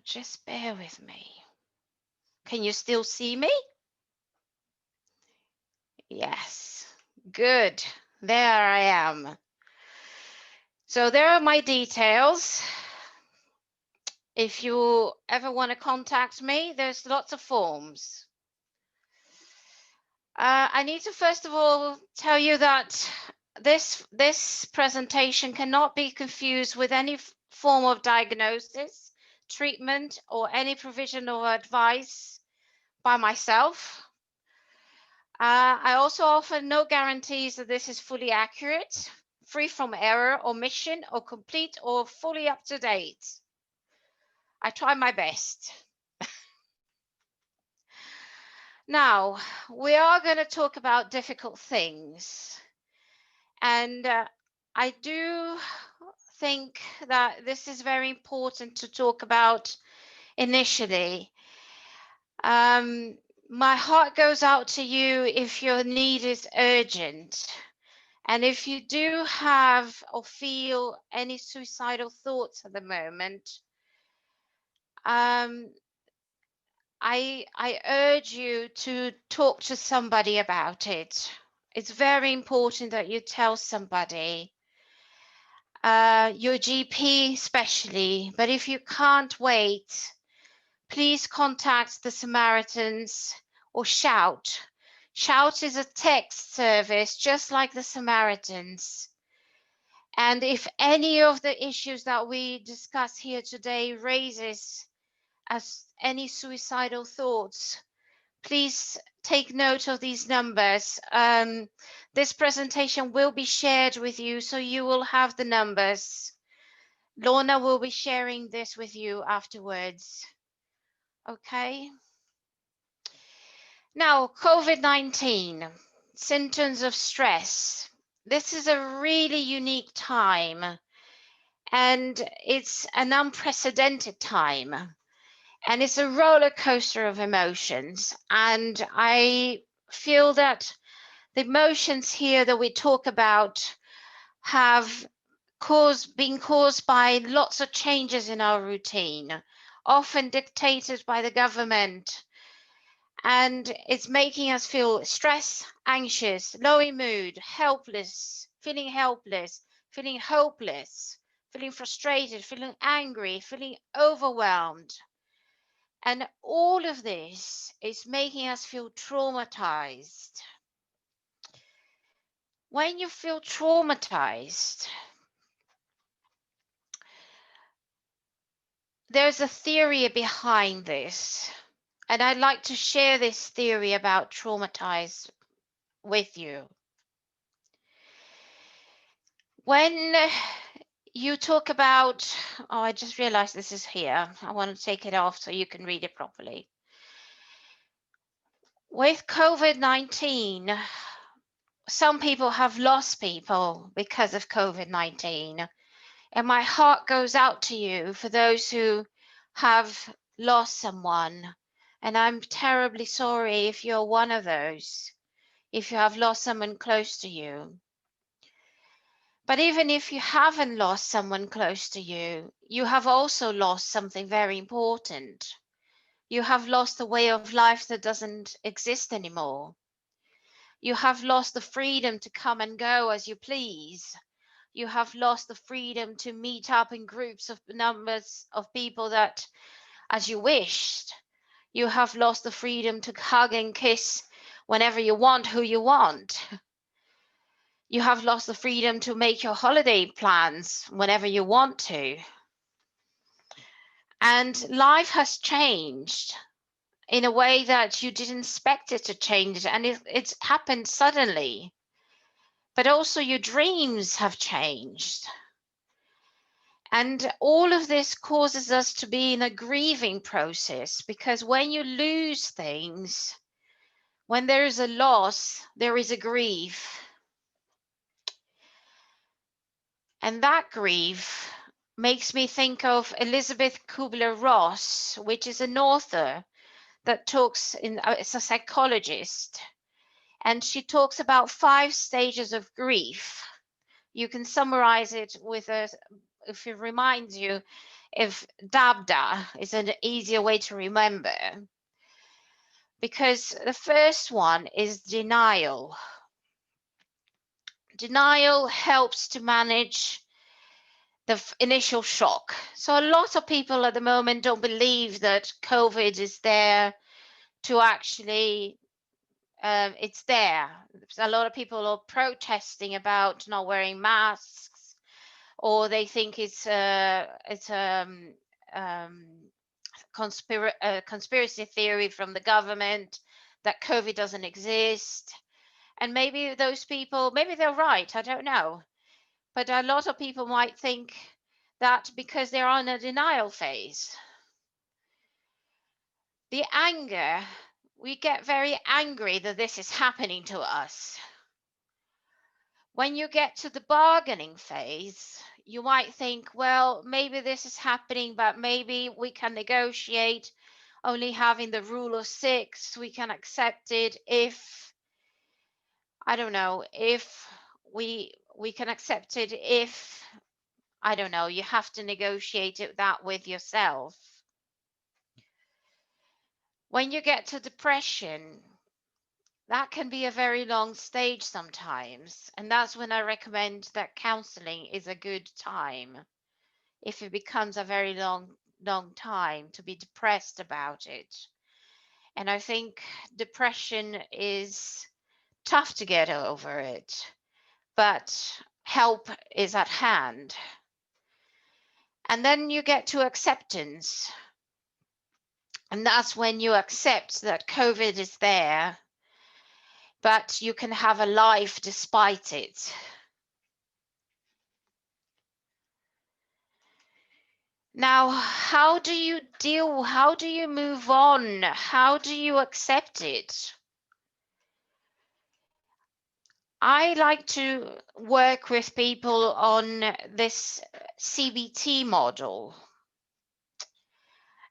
Just bear with me. Can you still see me? Yes. Good. There I am. So there are my details. If you ever want to contact me, there's lots of forms. I need to first of all tell you that this presentation cannot be confused with any form of diagnosis, treatment, or any provision of advice by myself. I also offer no guarantees that this is fully accurate, free from error, omission, or complete or fully up to date. I try my best. Now, we are going to talk about difficult things. And I do think that this is very important to talk about initially. My heart goes out to you if your need is urgent. And if you do have or feel any suicidal thoughts at the moment, I urge you to talk to somebody about it. It's very important that you tell somebody, your GP especially, but if you can't wait, please contact the Samaritans or Shout. Shout is a text service just like the Samaritans. And if any of the issues that we discuss here today raises as any suicidal thoughts, please take note of these numbers. This presentation will be shared with you, so you will have the numbers. Lorna will be sharing this with you afterwards. Okay. Now, COVID-19, symptoms of stress. This is a really unique time, and it's an unprecedented time. And it's a roller coaster of emotions. And I feel that the emotions here that we talk about have been caused by lots of changes in our routine, often dictated by the government. And it's making us feel stressed, anxious, low in mood, helpless, feeling hopeless, feeling frustrated, feeling angry, feeling overwhelmed. And all of this is making us feel traumatized. When you feel traumatized, there's a theory behind this. And I'd like to share this theory about traumatized with you. When you talk about, oh, I just realized this is here. I want to take it off so you can read it properly. With COVID-19, some people have lost people because of COVID-19. And my heart goes out to you for those who have lost someone. And I'm terribly sorry if you're one of those, if you have lost someone close to you. But even if you haven't lost someone close to you, you have also lost something very important. You have lost a way of life that doesn't exist anymore. You have lost the freedom to come and go as you please. You have lost the freedom to meet up in groups of numbers of people that as you wished. You have lost the freedom to hug and kiss whenever you want, who you want. You have lost the freedom to make your holiday plans whenever you want to. And life has changed in a way that you didn't expect it to change, and it's happened suddenly. But also your dreams have changed. And all of this causes us to be in a grieving process, because when you lose things, when there is a loss, there is a grief. And that grief makes me think of Elizabeth Kubler-Ross, which is an author that talks it's a psychologist, and she talks about 5 stages of grief. You can summarize it with if it reminds you, if DABDA is an easier way to remember, because the first one is denial. Denial helps to manage the initial shock. So a lot of people at the moment don't believe that COVID is there to actually, it's there. A lot of people are protesting about not wearing masks, or they think it's conspiracy theory from the government that COVID doesn't exist. And maybe those people, maybe they're right, I don't know. But a lot of people might think that because they're on a denial phase. The anger, we get very angry that this is happening to us. When you get to the bargaining phase, you might think, well, maybe this is happening, but maybe we can negotiate only having the rule of 6. We can accept it if, I don't know, if we can accept it if, I don't know, you have to negotiate that with yourself. When you get to depression, that can be a very long stage sometimes. And that's when I recommend that counseling is a good time. If it becomes a very long time to be depressed about it. And I think depression is tough to get over it, but help is at hand. And then you get to acceptance. And that's when you accept that COVID is there, but you can have a life despite it. Now, how do you move on? How do you accept it? I like to work with people on this CBT model,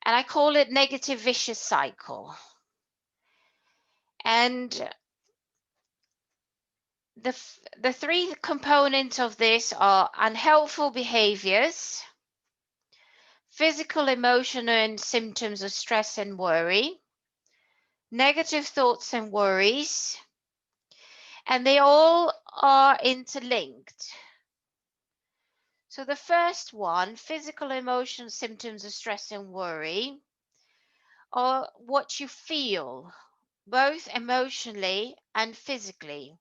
and I call it negative vicious cycle. And the 3 components of this are unhelpful behaviors, physical, emotional, and symptoms of stress and worry, negative thoughts and worries, and they all are interlinked. So the first one, physical, emotional, symptoms of stress and worry, are what you feel, both emotionally and physically.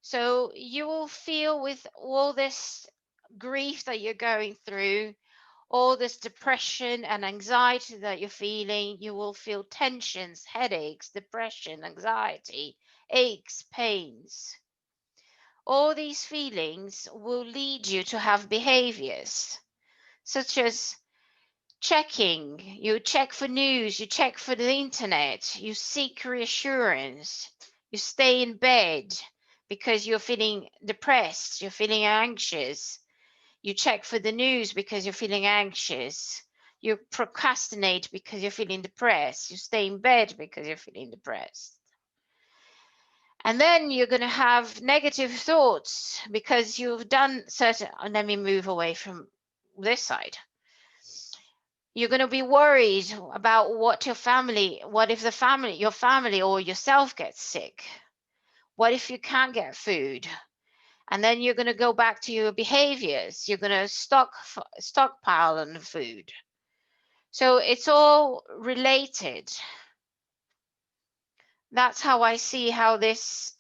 So you will feel with all this grief that you're going through, all this depression and anxiety that you're feeling, you will feel tensions, headaches, depression, anxiety, aches, pains. All these feelings will lead you to have behaviors such as checking. You check for news, you check for the internet, you seek reassurance, you stay in bed because you're feeling depressed, you're feeling anxious. You check for the news because you're feeling anxious. You procrastinate because you're feeling depressed. You stay in bed because you're feeling depressed. And then you're going to have negative thoughts because you've done certain, let me move away from this side. You're going to be worried about what if your family or yourself gets sick? What if you can't get food? And then you're going to go back to your behaviors. You're going to stockpile on the food. So it's all related. That's how I see how this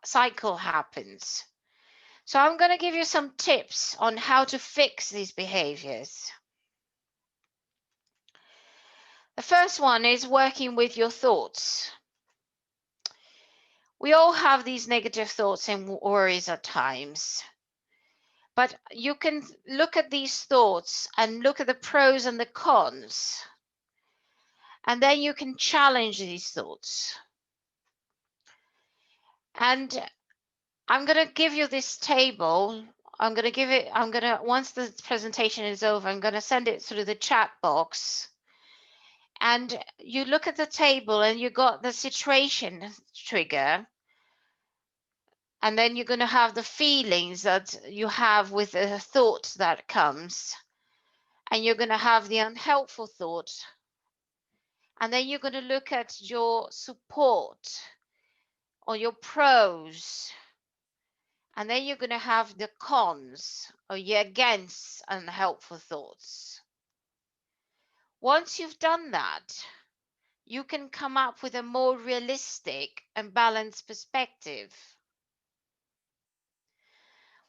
cycle happens. So I'm going to give you some tips on how to fix these behaviors. The first one is working with your thoughts. We all have these negative thoughts and worries at times. But you can look at these thoughts and look at the pros and the cons. And then you can challenge these thoughts. And I'm going to give you this table. Once the presentation is over, I'm going to send it through the chat box. And you look at the table and you got the situation trigger. And then you're going to have the feelings that you have with the thought that comes. and you're going to have the unhelpful thought. And then you're going to look at your support or your pros. And then you're going to have the cons or your against unhelpful thoughts. Once you've done that, you can come up with a more realistic and balanced perspective.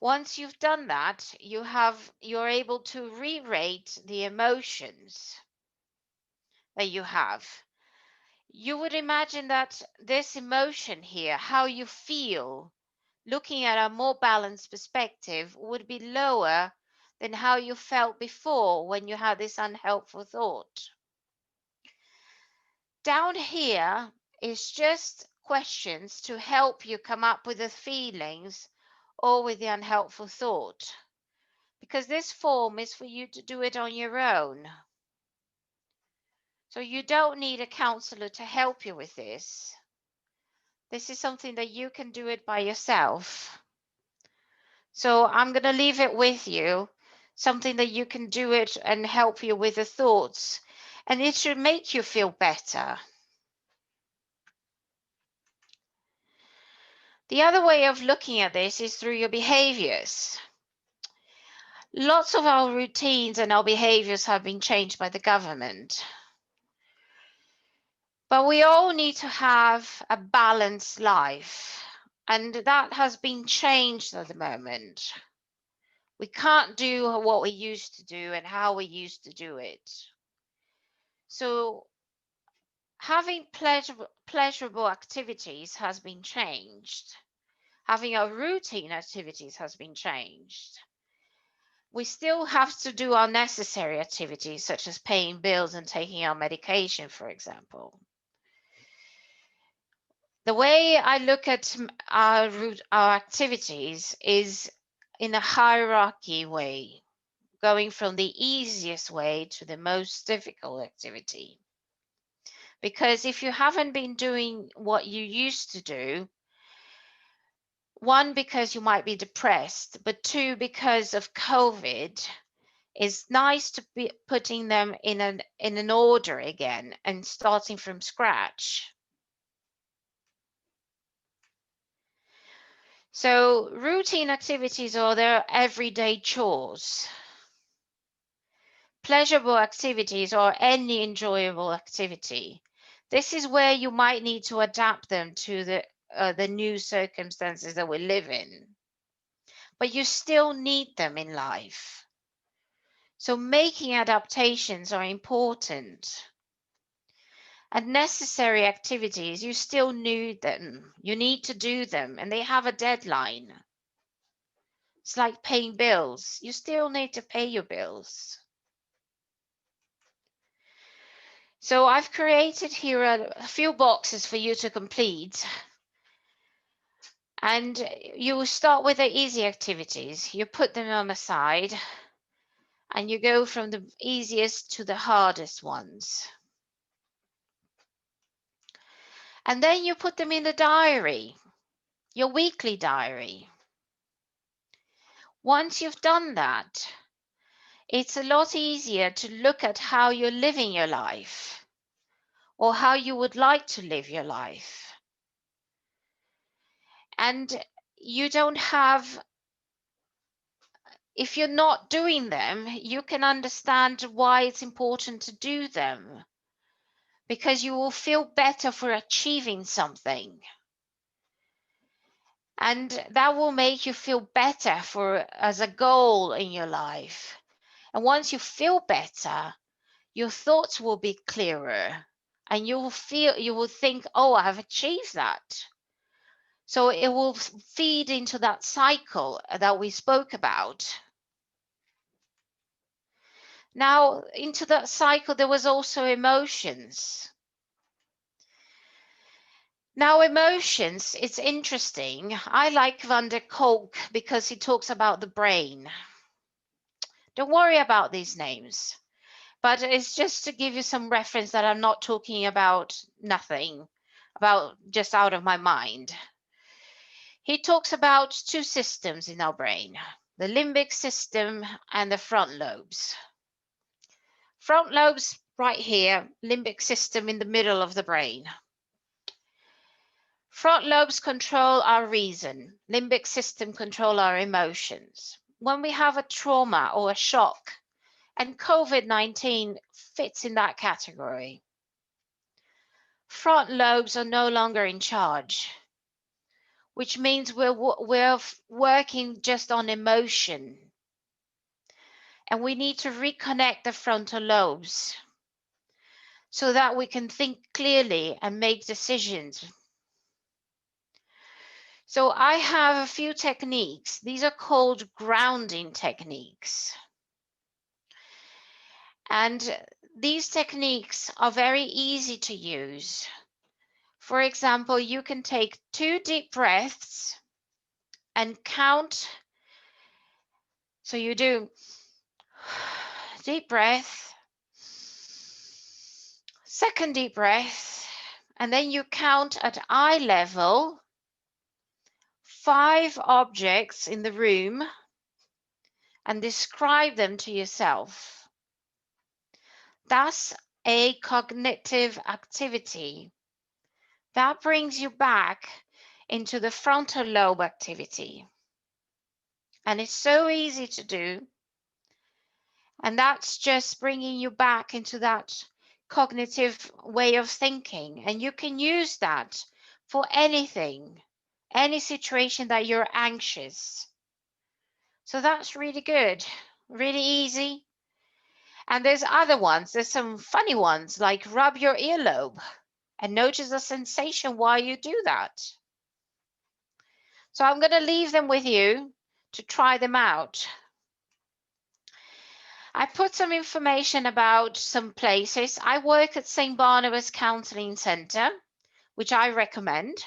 Once you've done that, you're able to re-rate the emotions that you have. You would imagine that this emotion here, how you feel, looking at a more balanced perspective, would be lower than how you felt before when you had this unhelpful thought. Down here is just questions to help you come up with the feelings or with the unhelpful thought, because this form is for you to do it on your own. So you don't need a counselor to help you with this. This is something that you can do it by yourself. So I'm going to leave it with you, something that you can do it and help you with the thoughts, and it should make you feel better. The other way of looking at this is through your behaviors. Lots of our routines and our behaviors have been changed by the government. But we all need to have a balanced life, and that has been changed at the moment. We can't do what we used to do and how we used to do it. So having pleasurable activities has been changed. Having our routine activities has been changed. We still have to do our necessary activities, such as paying bills and taking our medication, for example. The way I look at our activities is in a hierarchy way, going from the easiest way to the most difficult activity. Because if you haven't been doing what you used to do, one, because you might be depressed, but two, because of COVID, it's nice to be putting them in an order again and starting from scratch. So routine activities are their everyday chores. Pleasurable activities are any enjoyable activity. This is where you might need to adapt them to the new circumstances that we live in. But you still need them in life. So making adaptations are important. And necessary activities, you still need them. You need to do them, and they have a deadline. It's like paying bills. You still need to pay your bills. So I've created here a few boxes for you to complete. And you will start with the easy activities. You put them on the side, and you go from the easiest to the hardest ones. And then you put them in the diary, your weekly diary. Once you've done that, it's a lot easier to look at how you're living your life or how you would like to live your life. And you don't have, if you're not doing them, you can understand why it's important to do them, because you will feel better for achieving something. And that will make you feel better as a goal in your life. And once you feel better, your thoughts will be clearer and you will think, oh, I have achieved that. So it will feed into that cycle that we spoke about. Now, into that cycle, there was also emotions. Now, emotions, it's interesting. I like Van der Kolk because he talks about the brain. Don't worry about these names, but it's just to give you some reference that I'm not talking about nothing, about just out of my mind. He talks about two systems in our brain, the limbic system and the front lobes. Front lobes right here, limbic system in the middle of the brain. Front lobes control our reason. Limbic system control our emotions. When we have a trauma or a shock, and COVID-19 fits in that category, front lobes are no longer in charge, which means we're working just on emotion. And we need to reconnect the frontal lobes so that we can think clearly and make decisions. So I have a few techniques. These are called grounding techniques. And these techniques are very easy to use. For example, you can take 2 deep breaths and count. So you do deep breath, second deep breath, and then you count at eye level 5 objects in the room and describe them to yourself. That's a cognitive activity. That brings you back into the frontal lobe activity. And it's so easy to do. And that's just bringing you back into that cognitive way of thinking. And you can use that for anything, any situation that you're anxious. So that's really good, really easy. And there's other ones. There's some funny ones, like rub your earlobe and notice the sensation while you do that. So I'm going to leave them with you to try them out. I put some information about some places. I work at St. Barnabas Counselling Centre, which I recommend.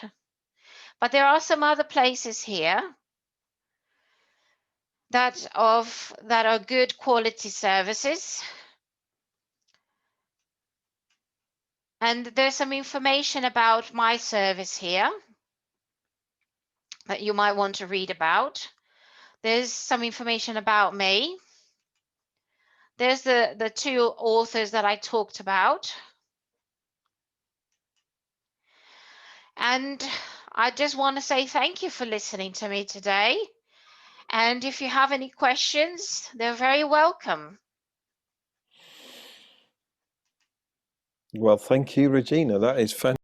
But there are some other places here that are good quality services. And there's some information about my service here that you might want to read about. There's some information about me. There's the 2 authors that I talked about. And I just want to say thank you for listening to me today. And if you have any questions, they're very welcome. Well, thank you, Regina. That is fantastic.